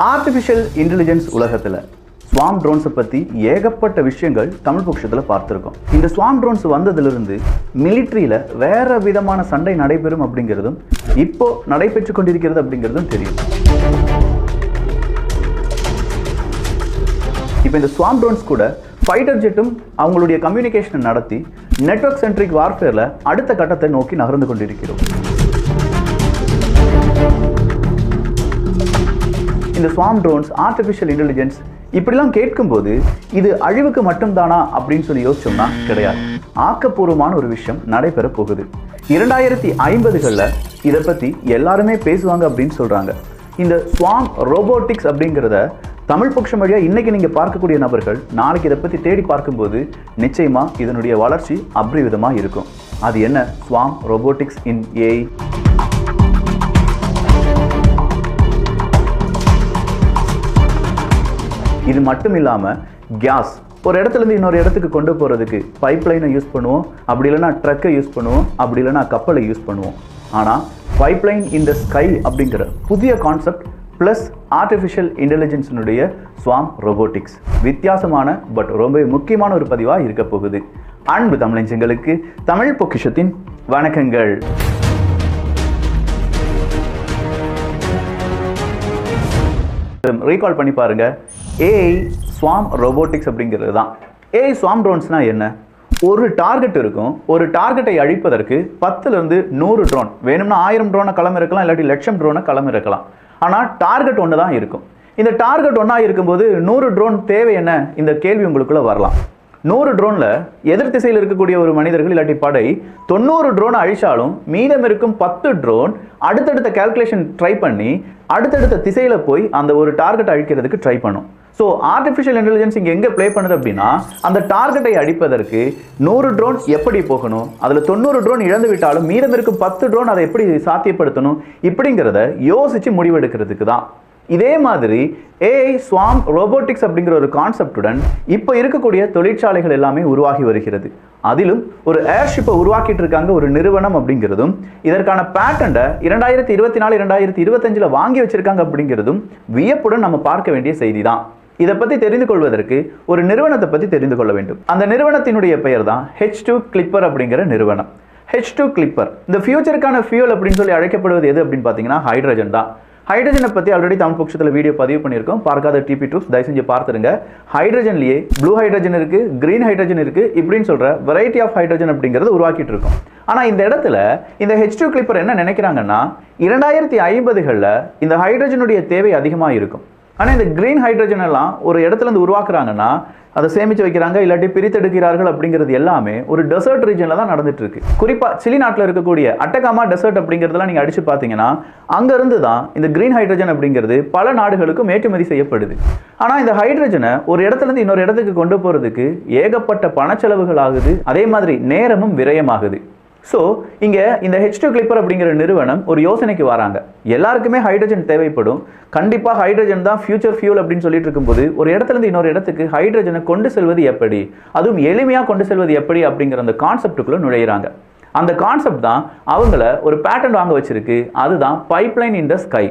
Artificial intelligence உலகத்தில் ஸ்வாம் ட்ரோன்ஸை பற்றி ஏகப்பட்ட விஷயங்கள் தமிழ் பட்சத்தில் பார்த்துருக்கோம். இந்த ஸ்வாம் ட்ரோன்ஸ் வந்ததிலிருந்து மிலிட்ரியில் வேறு விதமான சண்டை நடைபெறும் அப்படிங்கிறதும் இப்போ நடைபெற்று கொண்டிருக்கிறது அப்படிங்கிறதும் தெரியும். இப்போ இந்த ஸ்வாம் ட்ரோன்ஸ் கூட ஃபைட்டர் ஜெட்டும் அவங்களுடைய கம்யூனிகேஷனை நடத்தி நெட்வொர்க் சென்ட்ரிக் வார்ஃபேரில் அடுத்த கட்டத்தை நோக்கி நகர்ந்து கொண்டிருக்கிறோம். இந்த ஸ்வாம் ட்ரோன்ஸ், ஆர்டிஃபிஷியல் இன்டெலிஜென்ஸ் இப்படிலாம் கேட்கும்போது இது அழிவுக்கு மட்டும்தானா அப்படின்னு சொல்லி யோசிச்சோம்னா கிடையாது. ஆக்கப்பூர்வமான ஒரு விஷயம் நடைபெற போகுது. 2050களில் இதை பற்றி எல்லாருமே பேசுவாங்க அப்படின்னு சொல்கிறாங்க. இந்த ஸ்வாம் ரோபோட்டிக்ஸ் அப்படிங்கிறத தமிழ் பட்சம் வழியாக இன்றைக்கி நீங்கள் பார்க்கக்கூடிய நபர்கள் நாளைக்கு இதை பற்றி தேடி பார்க்கும்போது நிச்சயமாக இதனுடைய வளர்ச்சி அபரிவிதமாக இருக்கும். அது என்ன? ஸ்வாம் ரோபோட்டிக்ஸ் இன் ஏஐ. இது மட்டும் இல்லாமல் கேஸ் ஒரு இடத்துலேருந்து இன்னொரு இடத்துக்கு கொண்டு போகிறதுக்கு பைப் லைனை யூஸ் பண்ணுவோம், அப்படி இல்லைனா ட்ரக்கை யூஸ் பண்ணுவோம், அப்படி இல்லைனா கப்பலை யூஸ் பண்ணுவோம். ஆனால் pipe line in the sky அப்படிங்கிற புதிய கான்செப்ட் ப்ளஸ் ஆர்டிஃபிஷியல் இன்டெலிஜென்ஸினுடைய ஸ்வாம் ரோபோட்டிக்ஸ் வித்தியாசமான பட் ரொம்ப முக்கியமான ஒரு பதிவாக இருக்க போகுது. அன்பு தமிழஞ்சங்களுக்கு தமிழ் பொக்கிஷத்தின் வணக்கங்கள். ரீகால் பண்ணி பாருங்க, ஏஐ ஸ்வாம் ரோபோட்டிக்ஸ் அப்படிங்கிறது தான். ஏஐ ஸ்வாம் ட்ரோன்ஸ்னா என்ன? ஒரு டார்கெட் இருக்கும். ஒரு டார்கெட்டை அழிப்பதற்கு 10லிருந்து 100 ட்ரோன் வேணும்னா 1000 ட்ரோனை களம் இருக்கலாம், இல்லாட்டி 1,00,000 ட்ரோனை களம் இருக்கலாம். ஆனால் டார்கெட் ஒன்று தான் இருக்கும். இந்த டார்கெட் ஒன்றா இருக்கும்போது 100 ட்ரோன் தேவை என்ன? இந்த கேள்வி உங்களுக்குள்ள வரலாம். 100 ட்ரோனில் எதிர் திசையில் இருக்கக்கூடிய ஒரு மனிதர்கள் இல்லாட்டி படை 90 ட்ரோனை அழிச்சாலும் மீதம் இருக்கும் 10 ட்ரோன் அடுத்தடுத்த கால்குலேஷன் ட்ரை பண்ணி அடுத்தடுத்த திசையில் போய் அந்த ஒரு டார்கெட் அழிக்கிறதுக்கு ட்ரை பண்ணும். ஸோ ஆர்டிஃபிஷியல் இன்டெலிஜென்ஸ் இங்கே எங்கே ப்ளே பண்ணுது அப்படின்னா, அந்த டார்கெட்டை அடிப்பதற்கு 100 ட்ரோன் எப்படி போகணும், அதில் 90 ட்ரோன் இழந்து விட்டாலும் மீதம் இருக்கும் 10 ட்ரோன் அதை எப்படி சாத்தியப்படுத்தணும் இப்படிங்கிறத யோசித்து முடிவெடுக்கிறதுக்கு தான். இதே மாதிரி ஏஐ ஸ்வாம் ரோபோட்டிக்ஸ் அப்படிங்கிற ஒரு கான்செப்டுடன் இப்போ இருக்கக்கூடிய தொழிற்சாலைகள் எல்லாமே உருவாகி வருகிறது. அதிலும் ஒரு ஏர்ஷிப்பை உருவாக்கிட்டு இருக்காங்க ஒரு நிறுவனம் அப்படிங்கிறதும், இதற்கான பேட்டன்ட்டை 2024 2025 வாங்கி வச்சிருக்காங்க அப்படிங்கிறதும் வியப்புடன் நம்ம பார்க்க வேண்டிய செய்தி தான். இதை பற்றி தெரிந்து கொள்வதற்கு ஒரு நிறுவனத்தை பற்றி தெரிந்து கொள்ள வேண்டும். அந்த நிறுவனத்தினுடைய பெயர் தான் H2 கிளிப்பர் அப்படிங்கிற நிறுவனம். H2 கிளிப்பர் இந்த ஃபியூச்சருக்கான ஃபியூல் அப்படின்னு சொல்லி அழைக்கப்படுவது எது அப்படின்னு பார்த்தீங்கன்னா ஹைட்ரஜன் தான். ஹைட்ரஜனை பற்றி ஆல்ரெடி தமிழ் பட்சத்தில் வீடியோ பதிவு பண்ணியிருக்கோம். பார்க்காத டிபி ட்ரூப்ஸ் தயவு செஞ்சு பார்த்துருங்க. ஹைட்ரஜன்லேயே ப்ளூ ஹைட்ரஜன் இருக்குது, க்ரீன் ஹைட்ரஜன் இருக்குது, இப்படின்னு சொல்கிற வெரைட்டி ஆஃப் ஹைட்ரஜன் அப்படிங்கிறது உருவாக்கிட்டு இருக்கோம். ஆனால் இந்த இடத்துல இந்த H2 கிளிப்பர் என்ன நினைக்கிறாங்கன்னா, 2050களில் இந்த ஹைட்ரஜனுடைய தேவை அதிகமாக இருக்கும். ஆனால் இந்த க்ரீன் ஹைட்ரஜன் எல்லாம் ஒரு இடத்துலேருந்து உருவாக்குறாங்கன்னா அதை சேமித்து வைக்கிறாங்க, இல்லாட்டி பிரித்தெடுக்கிறார்கள் அப்படிங்கிறது எல்லாமே ஒரு டெசர்ட் ரீஜனில் தான் நடந்துட்டு இருக்கு. குறிப்பாக சிலி நாட்டில் இருக்கக்கூடிய அட்டகாமா டெசர்ட் அப்படிங்கிறதுலாம் நீங்கள் அடித்து பார்த்தீங்கன்னா அங்கேருந்து தான் இந்த க்ரீன் ஹைட்ரஜன் அப்படிங்கிறது பல நாடுகளுக்கும் ஏற்றுமதி செய்யப்படுது. ஆனால் இந்த ஹைட்ரஜனை ஒரு இடத்துலேருந்து இன்னொரு இடத்துக்கு கொண்டு போகிறதுக்கு ஏகப்பட்ட பணச்செலவுகள் ஆகுது, அதே மாதிரி நேரமும் விரயமாகுது. ஸோ இங்கே இந்த H2 கிளிப்பர் அப்படிங்கிற நிறுவனம் ஒரு யோசனைக்கு வராங்க. எல்லாருக்குமே ஹைட்ரஜன் தேவைப்படும், கண்டிப்பாக ஹைட்ரஜன் தான் ஃபியூச்சர் ஃபியூல் அப்படின்னு சொல்லிட்டு இருக்கும்போது ஒரு இடத்துலேருந்து இன்னொரு இடத்துக்கு ஹைட்ரஜனை கொண்டு செல்வது எப்படி, அதுவும் எளிமையாக கொண்டு செல்வது எப்படி அப்படிங்கிற அந்த கான்செப்டுக்குள்ளே நுழையிறாங்க. அந்த கான்செப்ட் தான் அவங்கள ஒரு பேட்டன்ட் வாங்க வச்சிருக்கு. அதுதான் pipeline in the sky.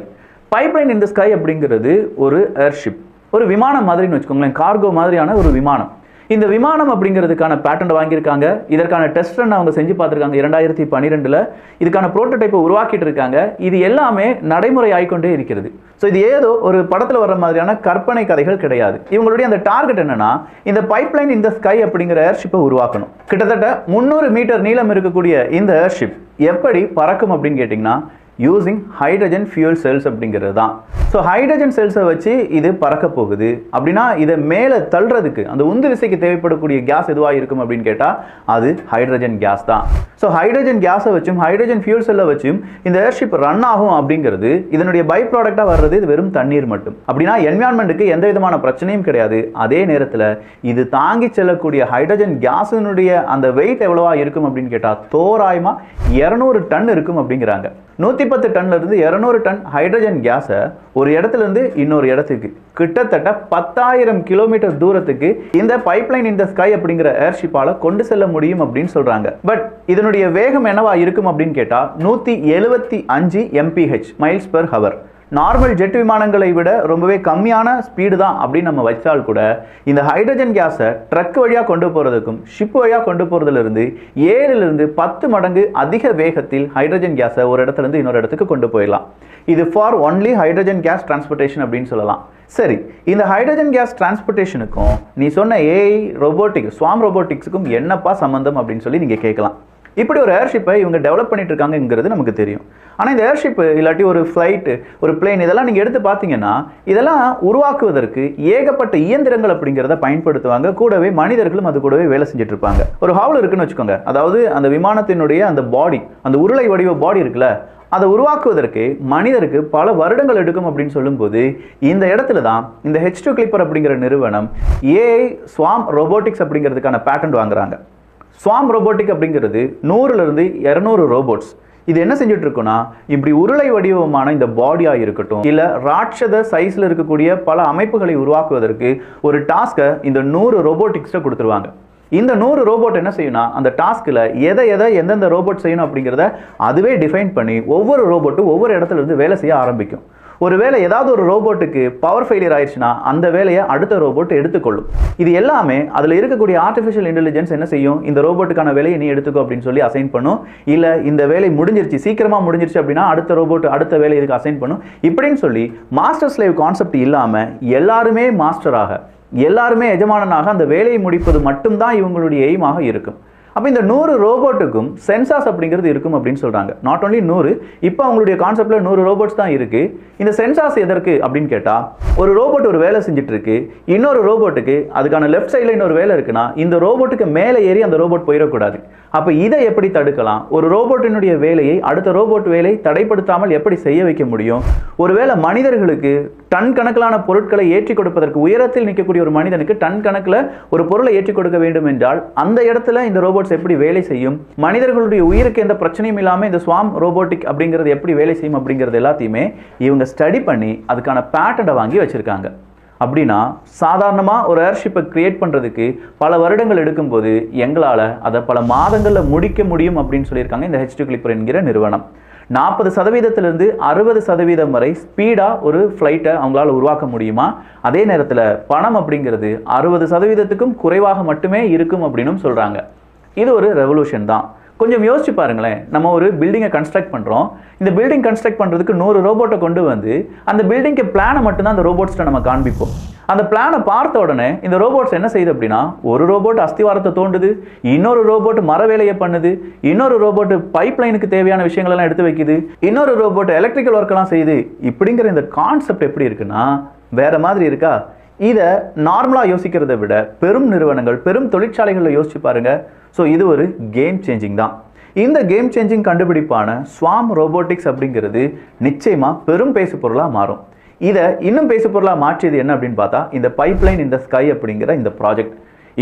Pipeline in the sky அப்படிங்கிறது ஒரு ஏர்ஷிப், ஒரு விமானம் மாதிரின்னு வச்சுக்கோங்களேன், கார்கோ மாதிரியான ஒரு விமானம். இந்த விமானம் அப்படிங்கிறதுக்கான பேட்டன்ட் வாங்கியிருக்காங்க. இதற்கான டெஸ்ட் ரன் அவங்க செஞ்சு பார்த்துருக்காங்க 2012. இதுக்கான ப்ரோட்டோடைப்பை உருவாக்கிட்டு இருக்காங்க. இது எல்லாமே நடைமுறை ஆகிக்கொண்டே இருக்கிறது. ஸோ இது ஏதோ ஒரு படத்தில் வர்ற மாதிரியான கற்பனை கதைகள் கிடையாது. இவங்களுடைய அந்த டார்கெட் என்னன்னா, இந்த பைப்லைன் இந்த ஸ்கை அப்படிங்கிற ஏர்ஷிப்பை உருவாக்கணும். கிட்டத்தட்ட 300 மீட்டர் நீளம் இருக்கக்கூடிய இந்த ஏர்ஷிப் எப்படி பறக்கும் அப்படின்னு கேட்டிங்கன்னா யூசிங் ஹைட்ரஜன் ஃபியூல் செல்ஸ் அப்படிங்கிறது தான். ஸோ ஹைட்ரஜன் செல்ஸை வச்சு இது பறக்க போகுது. அப்படின்னா இதை மேலே தள்ளுறதுக்கு அந்த உந்து விசைக்கு தேவைப்படக்கூடிய கேஸ் எதுவாக இருக்கும் அப்படின்னு கேட்டால் அது ஹைட்ரஜன் கேஸ் தான். ஸோ ஹைட்ரஜன் கேஸை வச்சும் ஹைட்ரஜன் ஃபியூல் செல்லை வச்சும் இந்த ஏர்ஷிப் ரன் ஆகும் அப்படிங்கிறது இதனுடைய பை ப்ராடக்டாக வர்றது இது வெறும் தண்ணீர் மட்டும். அப்படின்னா என்விரான்மெண்ட்டுக்கு எந்த விதமான பிரச்சனையும் கிடையாது. அதே நேரத்தில் இது தாங்கி செல்லக்கூடிய ஹைட்ரஜன் கேஸினுடைய அந்த வெயிட் எவ்வளவா இருக்கும் அப்படின்னு கேட்டால் தோராயமாக 200 டன் இருக்கும் அப்படிங்கிறாங்க. 110 டன்லேருந்து 200 டன் ஹைட்ரஜன் கேஸை ஒரு இடத்துலேருந்து இன்னொரு இடத்துக்கு கிட்டத்தட்ட 10,000 கிலோமீட்டர் தூரத்துக்கு இந்த பைப்லைன் இந்த ஸ்கை அப்படிங்கிற ஏர்ஷிப்பால கொண்டு செல்ல முடியும் அப்படின்னு சொல்றாங்க. பட் இதனுடைய வேகம் என்னவா இருக்கும் அப்படின்னு கேட்டா 175 mph miles per hour. Normal jet விமானங்களை விட ரொம்பவே கம்மியான ஸ்பீடு தான் அப்படின்னு நம்ம வச்சால் கூட இந்த ஹைட்ரஜன் கேஸை ட்ரக் வழியாக கொண்டு போகிறதுக்கும் ஷிப் வழியாக கொண்டு போகிறதுலேருந்து 7 to 10 மடங்கு அதிக வேகத்தில் ஹைட்ரஜன் கேஸை ஒரு இடத்துலேருந்து இன்னொரு இடத்துக்கு கொண்டு போயிடலாம். இது for only hydrogen case transportation அப்படின்னு சொல்லலாம். சரி, இந்த ஹைட்ரஜன் கேஸ் டிரான்ஸ்போர்ட்டேஷனுக்கும் நீ சொன்ன ஏஐ ரோபோட்டிக்ஸ் ஸ்வாம் ரோபோட்டிக்ஸுக்கும் என்னப்பா சம்பந்தம் அப்படின்னு சொல்லி நீங்கள் கேட்கலாம். இப்படி ஒரு ஏர்ஷிப்பை இவங்க டெவலப் பண்ணிட்டு இருக்காங்கிறது நமக்கு தெரியும். ஆனால் இந்த ஏர்ஷிப்பு இல்லாட்டி ஒரு ஃப்ளைட்டு, ஒரு பிளேன், இதெல்லாம் நீங்கள் எடுத்து பார்த்தீங்கன்னா இதெல்லாம் உருவாக்குவதற்கு ஏகப்பட்ட இயந்திரங்கள் அப்படிங்கிறத பயன்படுத்துவாங்க. கூடவே மனிதர்களும் அது கூடவே வேலை செஞ்சுட்டு இருப்பாங்க. ஒரு ஹால் இருக்குன்னு வச்சுக்கோங்க, அதாவது அந்த விமானத்தினுடைய அந்த பாடி, அந்த உருளை வடிவ பாடி இருக்குல்ல, அதை உருவாக்குவதற்கு மனிதருக்கு பல வருடங்கள் எடுக்கும் அப்படின்னு சொல்லும்போது இந்த இடத்துல தான் இந்த H2 Clipper அப்படிங்கிற நிறுவனம் ஏஐ ஸ்வாம் ரோபோட்டிக்ஸ் அப்படிங்கிறதுக்கான பேட்டன்ட் வாங்குறாங்க. ஸ்வாம் ரோபோட்டிக் அப்படிங்கிறது 100 to 200 ரோபோட்ஸ். இது என்ன செஞ்சுட்டு இருக்குன்னா, இப்படி உருளை வடிவமான இந்த பாடியாக இருக்கட்டும், இல்லை ராட்சத சைஸில் இருக்கக்கூடிய பல அமைப்புகளை உருவாக்குவதற்கு ஒரு டாஸ்க்கை இந்த 100 ரோபோட்டிக்ஸை கொடுத்துருவாங்க. இந்த 100 ரோபோட் என்ன செய்யணும், அந்த டாஸ்கில் எதை எந்தெந்த ரோபோட் செய்யணும் அப்படிங்கிறத அதுவே டிஃபைன் பண்ணி ஒவ்வொரு ரோபோட்டும் ஒவ்வொரு இடத்துல இருந்து வேலை செய்ய ஆரம்பிக்கும். ஒருவேளை ஏதாவது ஒரு ரோபோட்டுக்கு பவர் ஃபெயிலியர் ஆயிடுச்சுன்னா அந்த வேலையை அடுத்த ரோபோட் எடுத்துக்கொள்ளும். இது எல்லாமே அதில் இருக்கக்கூடிய ஆர்டிஃபிஷியல் இன்டெலிஜென்ஸ் என்ன செய்யும், இந்த ரோபோட்டுக்கான வேலையை நீ எடுத்துக்கோ அப்படின்னு சொல்லி அசைன் பண்ணும். இல்லை இந்த வேலை முடிஞ்சிருச்சு, சீக்கிரமாக முடிஞ்சிருச்சு அப்படின்னா அடுத்த ரோபோட் அடுத்த வேலை இதுக்கு அசைன் பண்ணும். இப்படின்னு சொல்லி மாஸ்டர் ஸ்லேவ் கான்செப்ட் இல்லாமல் எல்லாருமே மாஸ்டராக, எல்லாருமே எஜமானனாக அந்த வேலையை முடிப்பது மட்டும்தான் இவங்களுடைய எய்மாக இருக்கும். அப்போ இந்த 100 ரோபோட்டுக்கும் சென்சார்ஸ் அப்படிங்கிறது இருக்கும் அப்படின்னு சொல்கிறாங்க. நாட் ஓன்லி 100, இப்போ அவங்களுடைய கான்செப்டில் 100 ரோபோட்ஸ் தான் இருக்குது. இந்த சென்சார்ஸ் எதற்கு அப்படின்னு கேட்டால், ஒரு ரோபோட் ஒரு வேலை செஞ்சுட்டு இருக்கு, இன்னொரு ரோபோட்டுக்கு அதுக்கான லெஃப்ட் சைடில் இன்னொரு வேலை இருக்குன்னா இந்த ரோபோட்டுக்கு மேலே ஏறி அந்த ரோபோட் போயிடக்கூடாது. அப்போ இதை எப்படி தடுக்கலாம், ஒரு ரோபோட்டினுடைய வேலையை அடுத்த ரோபோட் வேலை தடைப்படுத்தாமல் எப்படி செய்ய வைக்க முடியும், ஒருவேளை மனிதர்களுக்கு டன் கணக்கிலான பொருட்களை ஏற்றி கொடுப்பதற்கு, உயரத்தில் நிற்கக்கூடிய ஒரு மனிதனுக்கு டன் கணக்கில் ஒரு பொருளை ஏற்றி கொடுக்க வேண்டும் என்றால் அந்த இடத்துல இந்த ரோபோட்ஸ் எப்படி வேலை செய்யும், மனிதர்களுடைய உயிருக்கு எந்த பிரச்சனையும் இல்லாமல் இந்த ஸ்வாம் ரோபோட்டிக் அப்படிங்கிறது எப்படி வேலை செய்யும் அப்படிங்கிறது எல்லாத்தையுமே இவங்க ஸ்டடி பண்ணி அதுக்கான பேட்டன்ட்டை வாங்கி வச்சிருக்காங்க. அப்படின்னா சாதாரணமாக ஒரு ஏர்ஷிப்பை கிரியேட் பண்ணுறதுக்கு பல வருடங்கள் எடுக்கும்போது எங்களால் அதை பல மாதங்களில் முடிக்க முடியும் அப்படின்னு சொல்லியிருக்காங்க இந்த H2 Clipper என்கிற நிறுவனம். 40% 60% வரை ஸ்பீடாக ஒரு ஃப்ளைட்டை அவங்களால உருவாக்க முடியுமா, அதே நேரத்தில் பணம் அப்படிங்கிறது 60%க்கும் குறைவாக மட்டுமே இருக்கும் அப்படின்னு சொல்கிறாங்க. இது ஒரு ரெவல்யூஷன் தான். கொஞ்சம் யோசிச்சு பாருங்களேன், நம்ம ஒரு பில்டிங்கை கன்ஸ்ட்ரக்ட் பண்ணுறோம். இந்த பில்டிங் கன்ஸ்ட்ரக்ட் பண்ணுறதுக்கு 100 ரோபோட்டை கொண்டு வந்து அந்த பில்டிங்க்கு பிளானை மட்டும்தான் அந்த ரோபோட்ஸ்ட்டை நம்ம காண்பிப்போம். அந்த பிளானை பார்த்த உடனே இந்த ரோபோட்ஸ் என்ன செய்யுது அப்படின்னா, ஒரு ரோபோட் அஸ்திவாரத்தை தோண்டுது, இன்னொரு ரோபோட் மர வேலையை பண்ணுது, இன்னொரு ரோபோட் பைப் லைனுக்கு தேவையான விஷயங்களெல்லாம் எடுத்து வைக்குது, இன்னொரு ரோபோட் எலக்ட்ரிக்கல் ஒர்க்கெல்லாம் செய்யுது. இப்படிங்கிற இந்த கான்செப்ட் எப்படி இருக்குன்னா வேற மாதிரி இருக்கா? இதை நார்மலாக யோசிக்கிறத விட பெரும் நிறுவனங்கள், பெரும் தொழிற்சாலைகளில் யோசிச்சு பாருங்க. ஸோ இது ஒரு கேம் சேஞ்சிங் தான். இந்த கேம் சேஞ்சிங் கண்டுபிடிப்பான ஸ்வாம் ரோபோட்டிக்ஸ் அப்படிங்கிறது நிச்சயமாக பெரும் பேசு பொருளாக மாறும். இதை இன்னும் பேசு பொருளாக மாற்றியது என்ன அப்படின்னு பார்த்தா, இந்த பைப்லைன் இந்த ஸ்கை அப்படிங்கிற இந்த ப்ராஜெக்ட்.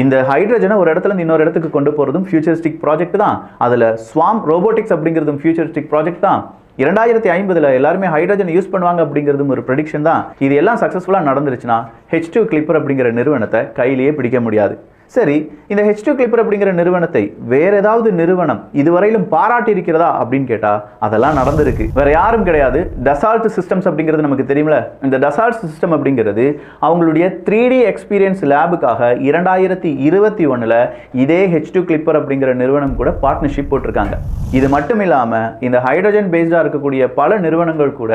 இந்த ஹைட்ரஜனை ஒரு இடத்துல இருந்து இன்னொரு இடத்துக்கு கொண்டு போகிறதும் ஃபியூச்சரிஸ்டிக் ப்ராஜெக்ட் தான். அதில் ஸ்வாம் ரோபோட்டிக்ஸ் அப்படிங்கிறதும் ஃபியூச்சரிஸ்டிக் ப்ராஜெக்ட் தான். 2050 எல்லாருமே ஹைட்ரஜன் யூஸ் பண்ணுவாங்க அப்படிங்கிறதும் ஒரு ப்ரெடிக்ஷன் தான். இது எல்லாம் சக்ஸஸ்ஃபுல்லாக நடந்துருச்சுன்னா H2 Clipper அப்படிங்கிற நிறுவனத்தை கையிலேயே பிடிக்க முடியாது. சரி, இந்த H2 Clipper அப்படிங்கிற நிறுவனத்தை வேற ஏதாவது நிறுவனம் இதுவரையிலும் பாராட்டி இருக்கிறதா அப்படின்னு கேட்டால் அதெல்லாம் நடந்திருக்கு. வேற யாரும் கிடையாது, டசால்ட் சிஸ்டம்ஸ் அப்படிங்கிறது நமக்கு தெரியுமில்ல. இந்த டசால்ட் சிஸ்டம் அப்படிங்கிறது அவங்களுடைய 3D எக்ஸ்பீரியன்ஸ் லேபுக்காக 2021 இதே H2 Clipper அப்படிங்கிற நிறுவனம் கூட பார்ட்னர்ஷிப் போட்டிருக்காங்க. இது மட்டும் இல்லாமல் இந்த ஹைட்ரஜன் பேஸ்டாக இருக்கக்கூடிய பல நிறுவனங்கள் கூட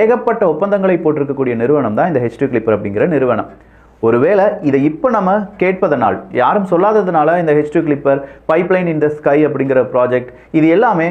ஏகப்பட்ட ஒப்பந்தங்களை போட்டிருக்கக்கூடிய நிறுவனம் தான் இந்த H2 Clipper அப்படிங்கிற நிறுவனம். ஒருவேளை இதை இப்போ நம்ம கேட்பதனால், யாரும் சொல்லாததுனால இந்த H2 Clipper, பைப்லைன் இந்த ஸ்கை அப்படிங்கிற ப்ராஜெக்ட், இது எல்லாமே